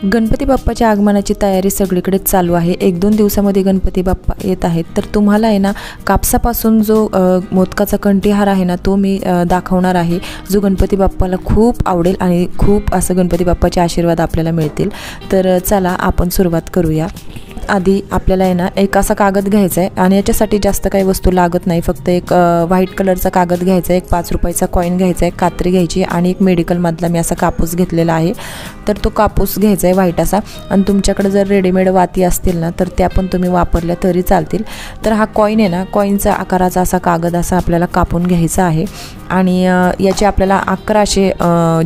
गणपती बाप्पाच्या आगमनाची तयारी सगळीकडे चालू आहे। 1-2 दिवसामध्ये गणपती बाप्पा येत आहेत। तर तुम्हाला आहे ना कापसापासून जो मोदकाचा कंठीहार आहे ना तो मी दाखवणार आहे, जो गणपती बाप्पाला खूप आवडेल आणि खूप असं गणपती बाप्पाचे आशीर्वाद आपल्याला मिळतील। तर चला आपण सुरुवात करूया। आधी आपल्याला आहे ना एक असा कागद घ्यायचा आहे आणि याच्यासाठी जास्त काही वस्तू लागत नाही, फक्त एक व्हाईट कलरचा कागद घ्यायचा आहे, एक 5 रुपयाचा कॉइन घ्यायचा आहे, कात्री घ्यायची आणि एक मेडिकलमधला मी असा कापूस घेतलेला आहे। तर तो कापूस घ्यायचा आहे व्हाईट असा, आणि तुमच्याकडे जर रेडीमेड वाती असतील ना तर त्या पण तुम्ही वापरल्या तरी चालतील। तर हा कॉइन आहे ना, कॉइनचा आकाराचा असा कागद असा आपल्याला कापून घ्यायचा आहे आणि याचे आपल्याला 11 असे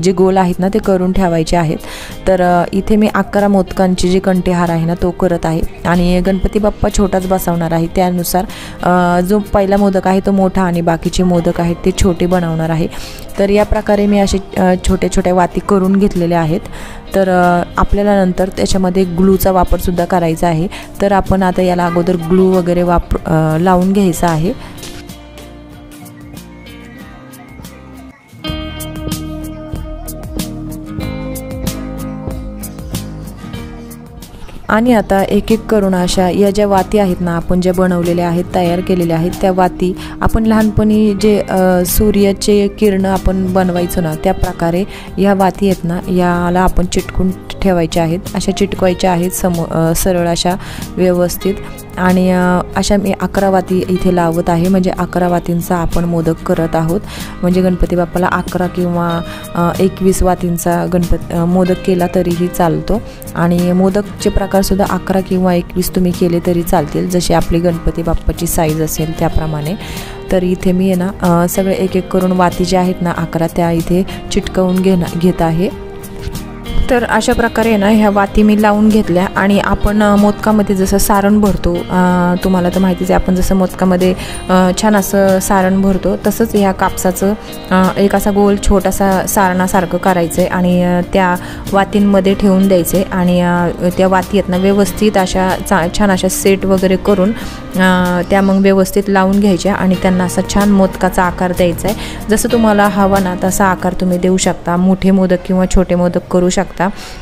जे गोल आहेत ना ते करून ठेवायचे आहेत। तर इथे मी 11 मोदकांची जी कंठीहार आहे ना तो करत आहे आणि गणपती बाप्पा छोटाच बसवणार आहे, त्यानुसार जो पहिला मोदक आहे तो मोठा आणि बाकीचे मोदक आहेत ते छोटे बनवणार आहे। तर या प्रकारे मी असे छोटे छोटे वाती करून घेतलेले आहेत। तर आपल्याला नंतर त्याच्यामध्ये ग्लूचा वापरसुद्धा करायचा आहे। तर आपण आता याला अगोदर ग्लू वगैरे लावून घ्यायचा आहे। आणि आता एक एक करून अशा या ज्या वाती आहेत ना आपण ज्या बनवलेल्या आहेत, तयार केलेल्या आहेत, त्या वाती आपण लहानपणी जे सूर्याचे किरण आपण बनवायचो ना त्या प्रकारे या वाती आहेत ना याला आपण चिटकून ठेवायच्या आहेत, अशा चिटकवायच्या आहेत सरळ अशा व्यवस्थित। आणि अशा मी 11 वाती इथे लावत आहे, म्हणजे 11 वातींचा आपण मोदक करत आहोत। म्हणजे गणपती बाप्पाला 11 किंवा 21 वातींचा मोदक केला तरीही चालतो। आणि मोदकचे प्रकारसुद्धा 11 किंवा 21 तुम्ही केले तरी चालतील, जशी आपली गणपती बाप्पाची साईज असेल त्याप्रमाणे। तर इथे मी आहे ना सगळे एक एक करून वाती ज्या आहेत ना 11 त्या इथे चिटकवून घेत आहे। तर अशा प्रकारे ना ह्या वाती मी लावून घेतल्या आणि आपण मोदकामध्ये जसं सारण भरतो, तुम्हाला तर माहितीच आहे, आपण जसं मोदकामध्ये छान असं सारण भरतो तसंच ह्या कापसाचं एक असा गोल छोटासा सारणासारखं करायचं आहे आणि त्या वातींमध्ये ठेवून द्यायचं आहे। आणि त्या वाती आहेत ना व्यवस्थित अशा छान अशा सेट वगैरे करून त्या मग व्यवस्थित लावून घ्यायच्या आणि त्यांना असा छान मोदकाचा आकार द्यायचा आहे। जसं तुम्हाला हवा ना तसा आकार तुम्ही देऊ शकता, मोठे मोदक किंवा छोटे मोदक करू शकता।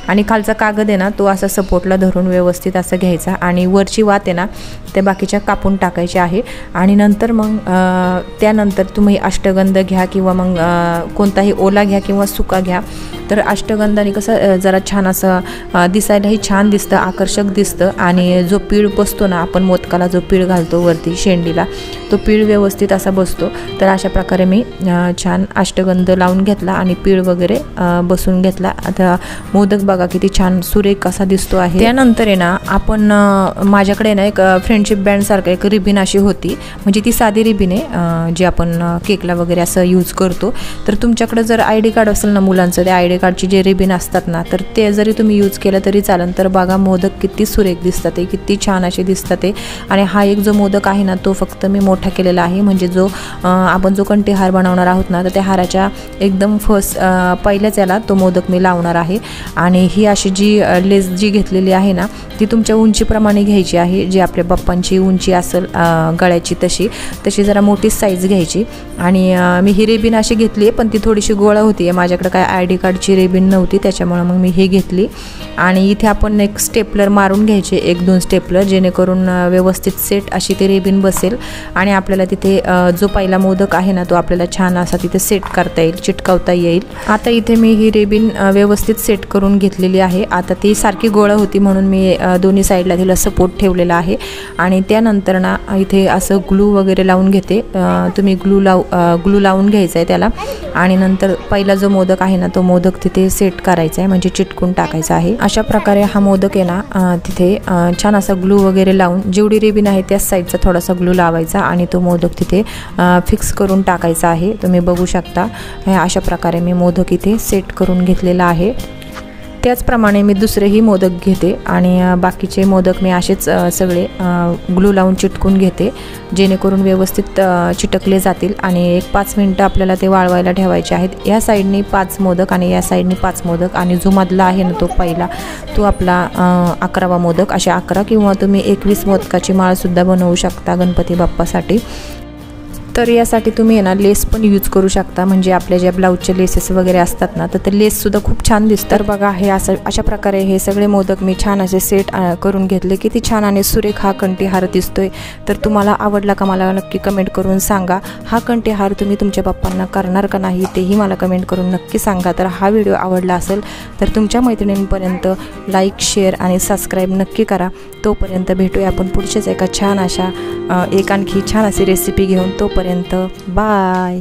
आणि खालचा कागद आहे ना तो असा सपोर्टला धरून व्यवस्थित असं घ्यायचा आणि वरची वात आहे ना ते बाकीच्या कापून टाकायची आहे। आणि नंतर मग त्यानंतर तुम्ही अष्टगंध घ्या किंवा मग कोणताही ओला घ्या किंवा सुका घ्या। तर अष्टगंधाने कसं जरा छान असं दिसायलाही छान दिसतं, आकर्षक दिसतं। आणि जो पीळ बसतो ना आपण मोदकाला जो पीळ घालतो वरती शेंडीला, तो पीळ व्यवस्थित असा बसतो। तर अशा प्रकारे मी छान अष्टगंध लावून घेतला आणि पीळ वगैरे बसून घेतला। आता मोदक बघा किती छान सुरेख असा दिसतो आहे। त्यानंतर आहे ना आपण माझ्याकडे ना एक फ्रेंडशिप बँड सारखं एक रिबीन अशी होती, म्हणजे ती साधी रिबीन आहे जी आपण केकला वगैरे असं यूज करतो। तर तुमच्याकडे जर ID कार्ड असेल ना मुलांचं, त्या ID कार्डची जे रिबीन असतात ना तर ते जरी तुम्ही यूज केलं तरी चालेल। तर बघा मोदक किती सुरेख दिसतात, ते किती छान असे दिसतात ते। आणि हा एक जो मोदक आहे ना तो फक्त मी मोठा केलेला आहे, म्हणजे जो आपण जो कंठीहार बनवणार आहोत ना तर त्या हाराच्या एकदम पहिल्याच याला तो मोदक मी लावणार आहे। आणि ही अशी जी लेस जी घेतलेली आहे ना ती तुमच्या उंचीप्रमाणे घ्यायची आहे, जी आपल्या बाप्पांची उंची असेल गळ्याची तशी जरा मोठी साईज घ्यायची। आणि मी ही रेबीन अशी घेतली आहे, पण ती थोडीशी गोळा होती, माझ्याकडे काय ID कार्डची रेबीन नव्हती त्याच्यामुळे मग मी ही घेतली। आणि इथे आपण एक स्टेपलर मारून घ्यायचे, 1-2 स्टेपलर, जेणेकरून व्यवस्थित सेट अशी ती रेबीन बसेल आणि आपल्याला तिथे जो पहिला मोदक आहे ना तो आपल्याला छान असा तिथे सेट करता येईल, चिटकावता येईल। आता इथे मी ही रेबीन व्यवस्थित सेट करून घेतलेली आहे। आता ती सारखी गोळा होती म्हणून मी दोन्ही साईडला तिला सपोर्ट ठेवलेला आहे। आणि त्यानंतर ना इथे असं ग्लू वगैरे लावून घेते, तुम्ही ग्लू लावून घ्यायचं आहे त्याला। आणि नंतर पहिला जो मोदक आहे ना तो मोदक तिथे सेट करायचा आहे, म्हणजे चिटकून टाकायचा आहे। अशा प्रकारे हा मोदक आहे ना तिथे छान असा ग्लू वगैरे लावून, जेवढी रेबीन आहे त्याच साईडचा थोडासा ग्लू लावायचा आणि तो मोदक तिथे फिक्स करून टाकायचा आहे। तुम्ही बघू शकता अशा प्रकारे मी मोदक इथे सेट करून घेतलेला आहे। त्याचप्रमाणे मी दुसरेही मोदक घेते आणि बाकीचे मोदक मी असेच सगळे ग्लू लावून चिटकून घेते, जेणेकरून व्यवस्थित चिटकले जातील। आणि एक 5 मिनिटं आपल्याला ते वाळवायला ठेवायचे आहेत। या साईडनी 5 मोदक आणि या साईडनी 5 मोदक, आणि जो मधला आहे ना तो पहिला तो आपला 11वा मोदक। असे 11 किंवा तुम्ही 21 मोदकाची माळसुद्धा बनवू शकता गणपती बाप्पासाठी। तर यासाठी तुम्ही आहे ना लेस पण यूज करू शकता, म्हणजे आपल्या ज्या ब्लाऊजचे लेसेस वगैरे असतात ना, तर ते लेससुद्धा खूप छान दिसतात. तर बघा हे अशा प्रकारे हे सगळे मोदक मी छान असे सेट करून घेतले. किती छान आणि सुरेख हा कंठीहार दिसतोय. तर तुम्हाला आवडला का मला नक्की कमेंट करून सांगा. हा कंठीहार तुम्ही तुमच्या पप्पांना करणार का नाही तेही मला कमेंट करून नक्की सांगा. तर हा व्हिडिओ आवडला असेल तर तुमच्या मैत्रिणींपर्यंत लाईक, शेअर आणि सबस्क्राईब नक्की करा. तोपर्यंत भेटूया आपण पुढच्याच एका छान अशा आणखी छान अशी रेसिपी घेऊन. तोपर्यंत बाय.